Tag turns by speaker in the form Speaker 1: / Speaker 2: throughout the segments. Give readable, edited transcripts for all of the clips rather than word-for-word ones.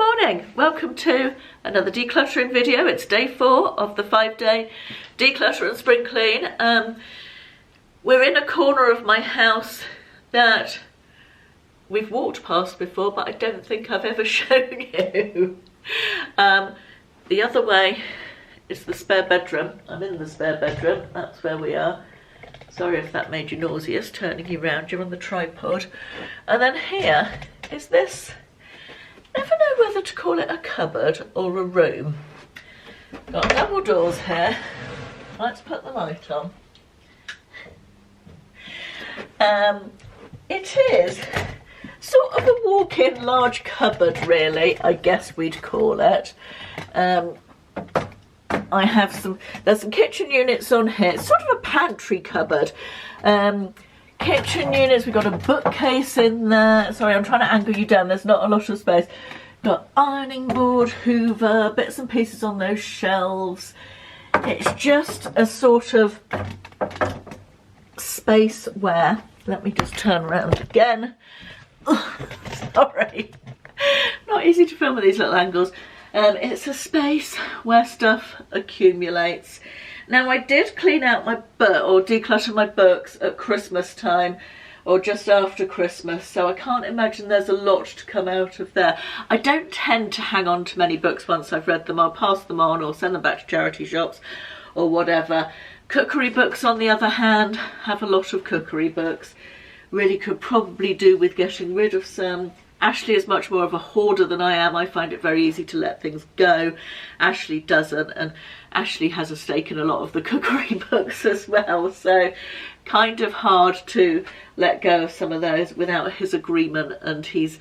Speaker 1: morning, welcome to another decluttering video. It's day 4 of the 5-day declutter and spring clean. We're in a corner of my house that we've walked past before, but I don't think I've ever shown you. The other way is the spare bedroom. I'm in the spare bedroom, that's where we are. Sorry if that made you nauseous, turning you round, you're on the tripod. And then here is this. Never know whether to call it a cupboard or a room. Got double doors here. Let's put the light on. It is sort of a walk-in large cupboard, really, I guess we'd call it. I have there's some kitchen units on here. It's sort of a pantry cupboard. Kitchen units, we've got a bookcase in there. Sorry, I'm trying to angle you down, there's not a lot of space. Got ironing board, hoover, bits and pieces on those shelves. It's just a sort of space where, let me just turn around again. Sorry, not easy to film with these little angles. It's a space where stuff accumulates. Now, I did clean out my book, or declutter my books at Christmas time, or just after Christmas, so I can't imagine there's a lot to come out of there. I don't tend to hang on to many books once I've read them. I'll pass them on or send them back to charity shops or whatever. Cookery books, on the other hand, have a lot of cookery books. Really could probably do with getting rid of some. Ashley is much more of a hoarder than I am. I find it very easy to let things go. Ashley doesn't, and Ashley has a stake in a lot of the cookery books as well, so kind of hard to let go of some of those without his agreement, and he's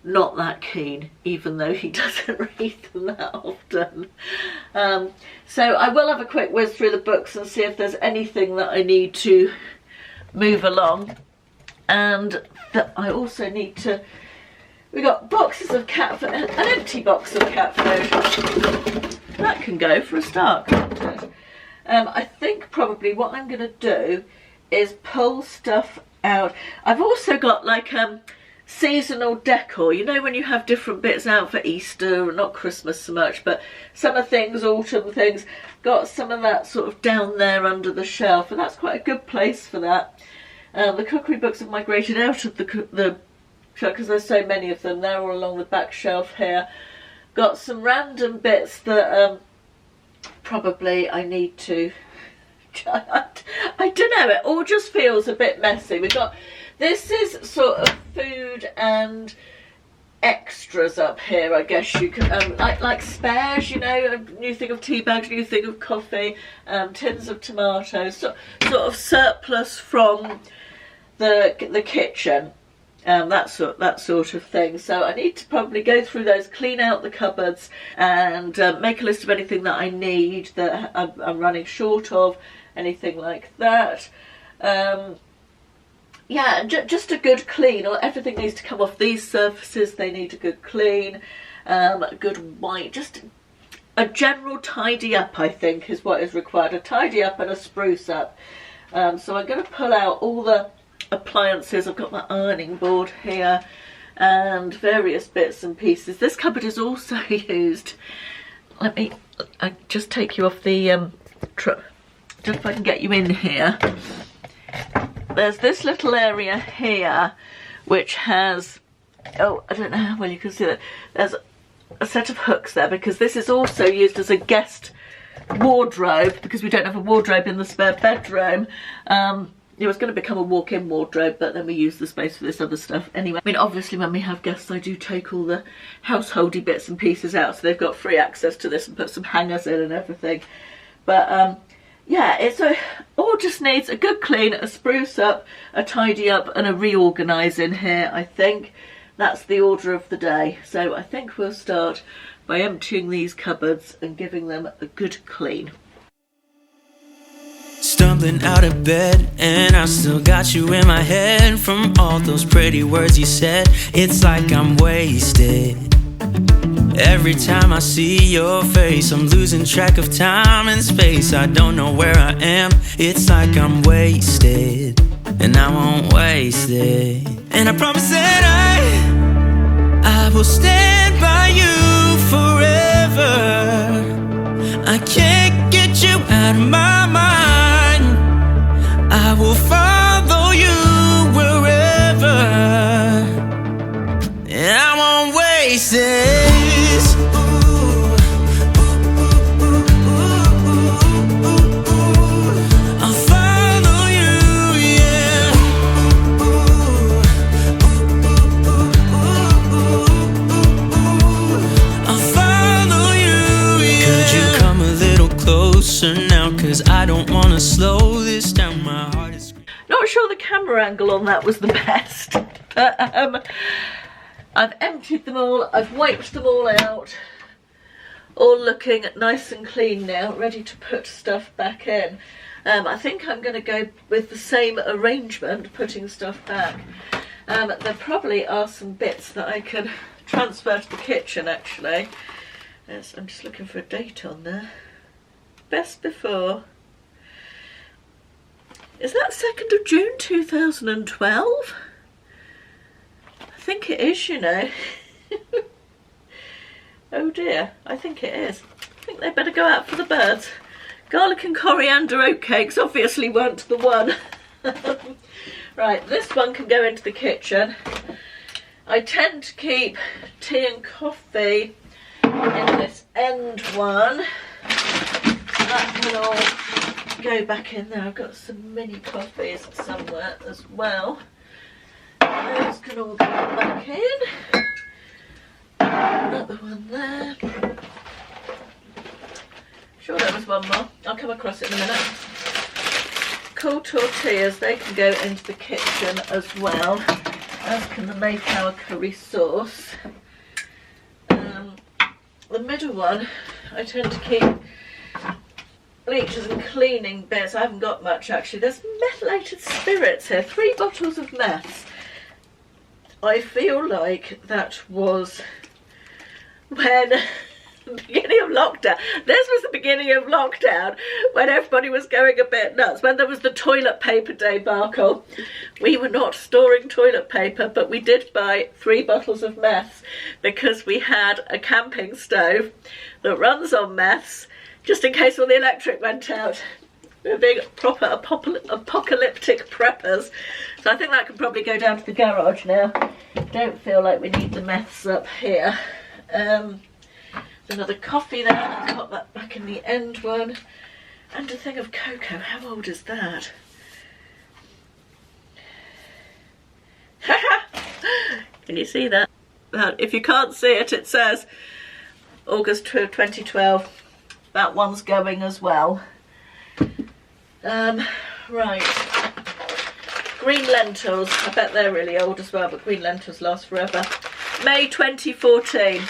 Speaker 1: not that keen, even though he doesn't read them that often. So I will have a quick whiz through the books and see if there's anything that I need to move along, and that I also need to. We got boxes of cat food, an empty box of cat food. That can go for a start, can't it? I think probably what I'm going to do is pull stuff out. I've also got like seasonal decor. You know when you have different bits out for Easter, not Christmas so much, but summer things, autumn things. Got some of that sort of down there under the shelf, and that's quite a good place for that. The cookery books have migrated out of the because there's so many of them. They're all along the back shelf here. Got some random bits that probably I need to, I don't know, it all just feels a bit messy. We've got, this is sort of food and extras up here, I guess you can, like spares, you know, a new thing of tea bags, new thing of coffee, tins of tomatoes, sort of surplus from the kitchen. That sort of thing. So I need to probably go through those, clean out the cupboards, and make a list of anything that I need that I'm running short of, anything like that. Yeah, just a good clean. Everything needs to come off these surfaces. They need a good clean, a good wipe. Just a general tidy up, I think, is what is required. A tidy up and a spruce up. So I'm going to pull out all the appliances. I've got my ironing board here and various bits and pieces. This cupboard is also used. Let me just take you off the just if I can get you in here. There's this little area here which has, oh, I don't know how well you can see that. There's a set of hooks there because this is also used as a guest wardrobe because we don't have a wardrobe in the spare bedroom. It was going to become a walk-in wardrobe, but then we use the space for this other stuff anyway. I mean, obviously when we have guests, I do take all the householdy bits and pieces out, so they've got free access to this and put some hangers in and everything. But yeah, it's all just needs a good clean, a spruce up, a tidy up, and a reorganise in here, I think. That's the order of the day. So I think we'll start by emptying these cupboards and giving them a good clean.
Speaker 2: Stumbling out of bed, and I still got you in my head. From all those pretty words you said, it's like I'm wasted. Every time I see your face, I'm losing track of time and space. I don't know where I am, it's like I'm wasted. And I won't waste it. And I promise that I will stand by you forever. I can't get you out of my mind. I will follow you wherever, and I won't waste this. I'll follow you, yeah. I'll follow you, yeah. Could you come a little closer now? 'Cause I don't wanna slow this down. My heart is
Speaker 1: Not sure the camera angle on that was the best, but I've emptied them all, I've wiped them all out, all looking nice and clean now, ready to put stuff back in. I think I'm going to go with the same arrangement, putting stuff back. There probably are some bits that I can transfer to the kitchen actually. Yes, I'm just looking for a date on there. Best before. Is that 2nd of June 2012? I think it is, you know. Oh dear, I think it is. I think they better go out for the birds. Garlic and coriander oatcakes obviously weren't the one. Right, this one can go into the kitchen. I tend to keep tea and coffee in this end one. That can all go back in there. I've got some mini coffees somewhere as well. Those can all go back in. Another one there. Sure there was one more. I'll come across it in a minute. Cool tortillas, they can go into the kitchen as well, as can the Mayflower curry sauce. The middle one, I tend to keep bleachers and cleaning bits. I haven't got much actually. There's methylated spirits here, 3 bottles of meths. I feel like that was when the beginning of lockdown. This was the beginning of lockdown when everybody was going a bit nuts, when there was the toilet paper debacle. We were not storing toilet paper, but we did buy 3 bottles of meths because we had a camping stove that runs on meths, just in case all the electric went out. We were being proper apocalyptic preppers. So I think that can probably go down to the garage now. Don't feel like we need the meths up here. There's another coffee there. I've got that back in the end one. And a thing of cocoa. How old is that? Can you see that? If you can't see it, it says August 2012. That one's going as well. Right. Green lentils. I bet they're really old as well, but green lentils last forever. May 2014.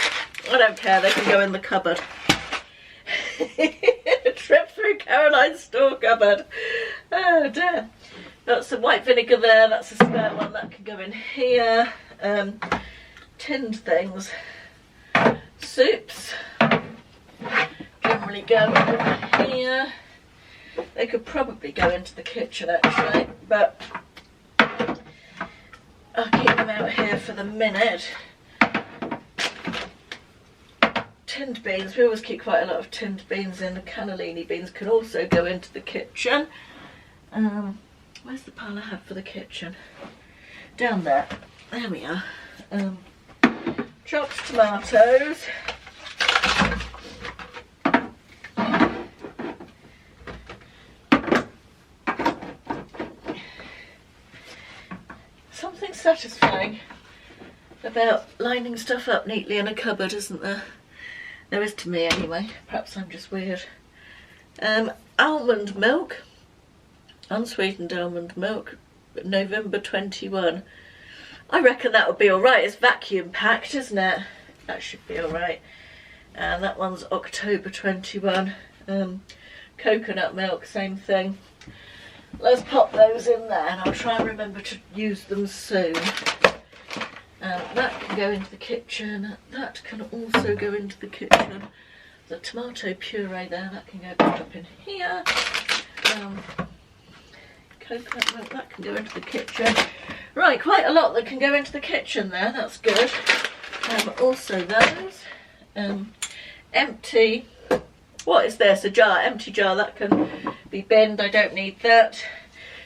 Speaker 1: I don't care, they can go in the cupboard. A trip through Caroline's store cupboard. Oh dear. Got some white vinegar there, that's a spare one, that can go in here. Tinned things. Soups. Generally go over here. They could probably go into the kitchen actually, but I'll keep them out here for the minute. Tinned beans, we always keep quite a lot of tinned beans in. The cannellini beans can also go into the kitchen. Where's the pile I have for the kitchen? Down there. There we are. Chopped tomatoes. Something satisfying about lining stuff up neatly in a cupboard, isn't there? There is to me anyway. Perhaps I'm just weird. Almond milk. Unsweetened almond milk. November 21. I reckon that would be alright. It's vacuum packed, isn't it? That should be alright. And that one's October 21. Coconut milk, same thing. Let's pop those in there and I'll try and remember to use them soon. That can go into the kitchen. That can also go into the kitchen. The tomato puree there, that can go back up in here. Coconut milk, that can go into the kitchen. Right, quite a lot that can go into the kitchen there, that's good. Also those. empty, what is this, a jar, empty jar, that can be binned, I don't need that.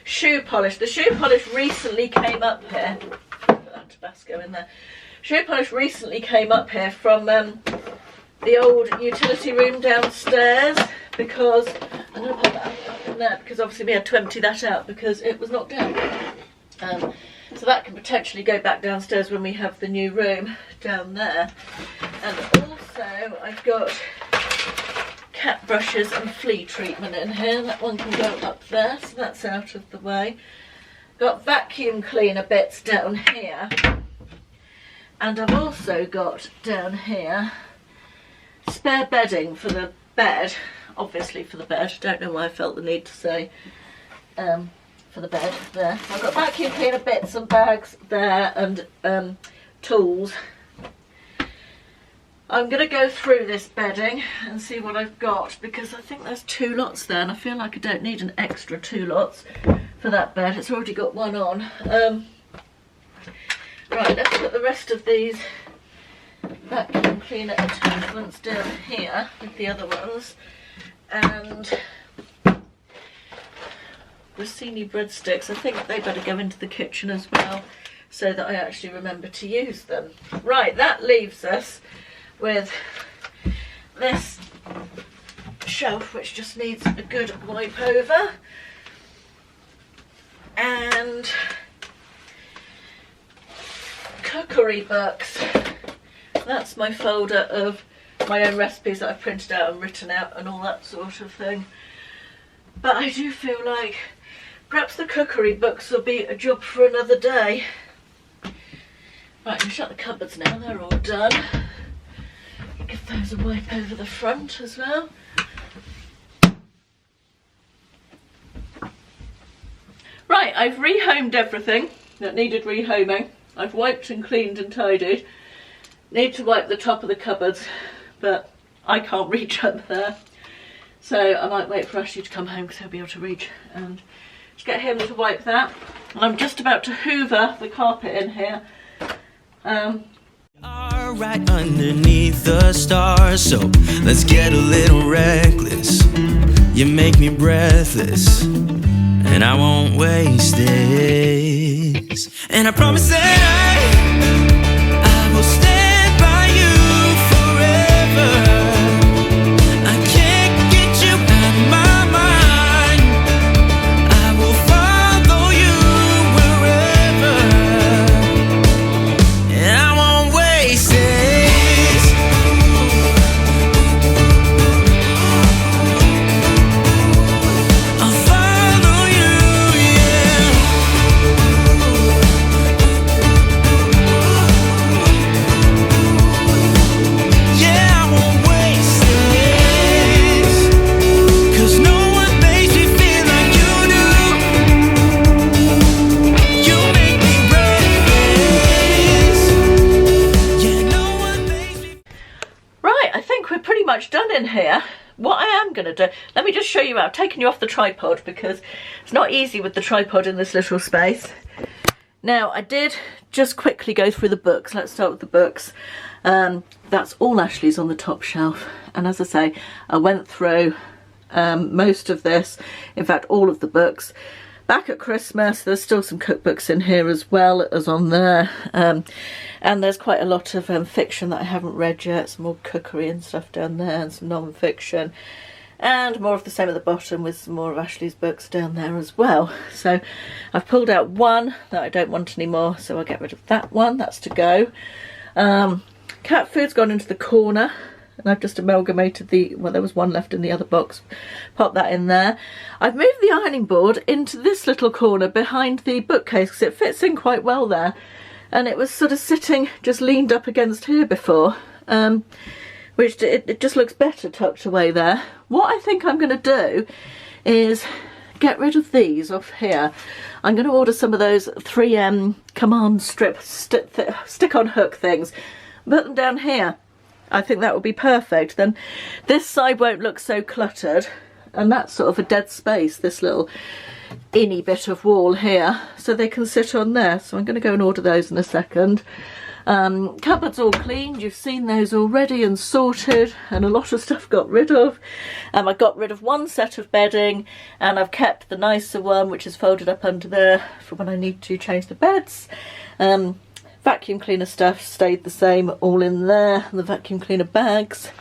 Speaker 1: Shoe polish, the shoe polish recently came up here, put that Tabasco in there. Shoe polish recently came up here from the old utility room downstairs, because I'm going to put that up in there because obviously we had to empty that out because it was knocked down. So that can potentially go back downstairs when we have the new room down there. And also I've got cat brushes and flea treatment in here. That one can go up there, so that's out of the way. Got vacuum cleaner bits down here. And I've also got down here spare bedding for the bed, obviously for the bed, don't know why I felt the need to say for the bed there. So I've got vacuum cleaner bits and bags there and tools. I'm going to go through this bedding and see what I've got, because I think there's 2 lots there and I feel like I don't need an extra 2 lots for that bed, it's already got one on. Right, let's put the rest of these vacuum cleaner attachments down here with the other ones. And Rossini breadsticks, I think they better go into the kitchen as well so that I actually remember to use them. Right, that leaves us with this shelf which just needs a good wipe over. And cookery books. That's my folder of my own recipes that I've printed out and written out and all that sort of thing. But I do feel like perhaps the cookery books will be a job for another day. Right, I'm going to shut the cupboards now, they're all done. Give those a wipe over the front as well. Right, I've rehomed everything that needed rehoming. I've wiped and cleaned and tidied. Need to wipe the top of the cupboards, but I can't reach up there. So I might wait for Ashley to come home because he'll be able to reach and just get him to wipe that. And I'm just about to hoover the carpet in here.
Speaker 2: Right underneath the stars, so let's get a little reckless. You make me breathless, and I won't waste this. And I promise that I will stand by you forever. I can't get you out of my mind. I will follow you wherever, and I won't waste this. I'll follow you, yeah. Yeah, I won't waste this, 'cause no one makes me feel like you do. You make me breathless. Yeah, no one makes me.
Speaker 1: Right, I think we're pretty much done in here. What I am going to do, let me just show you. I've taken you off the tripod because it's not easy with the tripod in this little space. Now, I did just quickly go through the books. Let's start with the books. That's all Ashley's on the top shelf. And as I say, I went through most of this, in fact, all of the books. Back at Christmas, there's still some cookbooks in here as well as on there. And there's quite a lot of fiction that I haven't read yet. Some more cookery and stuff down there and some non-fiction. And more of the same at the bottom with some more of Ashley's books down there as well. So I've pulled out one that I don't want anymore, so I'll get rid of that one. That's to go. Cat food's gone into the corner. And I've just amalgamated well, there was one left in the other box. Pop that in there. I've moved the ironing board into this little corner behind the bookcase because it fits in quite well there. And it was sort of sitting just leaned up against here before, which it just looks better tucked away there. What I think I'm going to do is get rid of these off here. I'm going to order some of those 3M command strip stick-on hook things. Put them down here. I think that would be perfect. Then this side won't look so cluttered, and that's sort of a dead space, this little inny bit of wall here, so they can sit on there. So I'm going to go and order those in a second. Cupboards all cleaned, you've seen those already and sorted, and a lot of stuff got rid of. I got rid of one set of bedding, and I've kept the nicer one which is folded up under there for when I need to change the beds. Vacuum cleaner stuff stayed the same, all in there, the vacuum cleaner bags.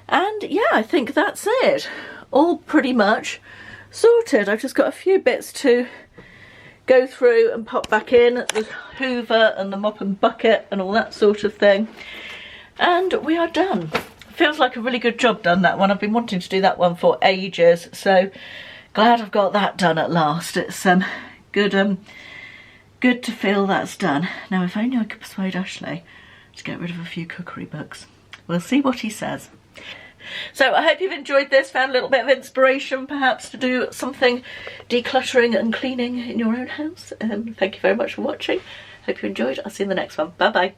Speaker 1: And yeah, I think that's it. All pretty much sorted. I've just got a few bits to go through and pop back in, the hoover and the mop and bucket and all that sort of thing. And we are done. Feels like a really good job done, that one. I've been wanting to do that one for ages, so glad I've got that done at last. It's good to feel that's done. Now if only I could persuade Ashley to get rid of a few cookery books. We'll see what he says. So I hope you've enjoyed this, found a little bit of inspiration perhaps to do something decluttering and cleaning in your own house. Thank you very much for watching. Hope you enjoyed. I'll see you in the next one. Bye bye.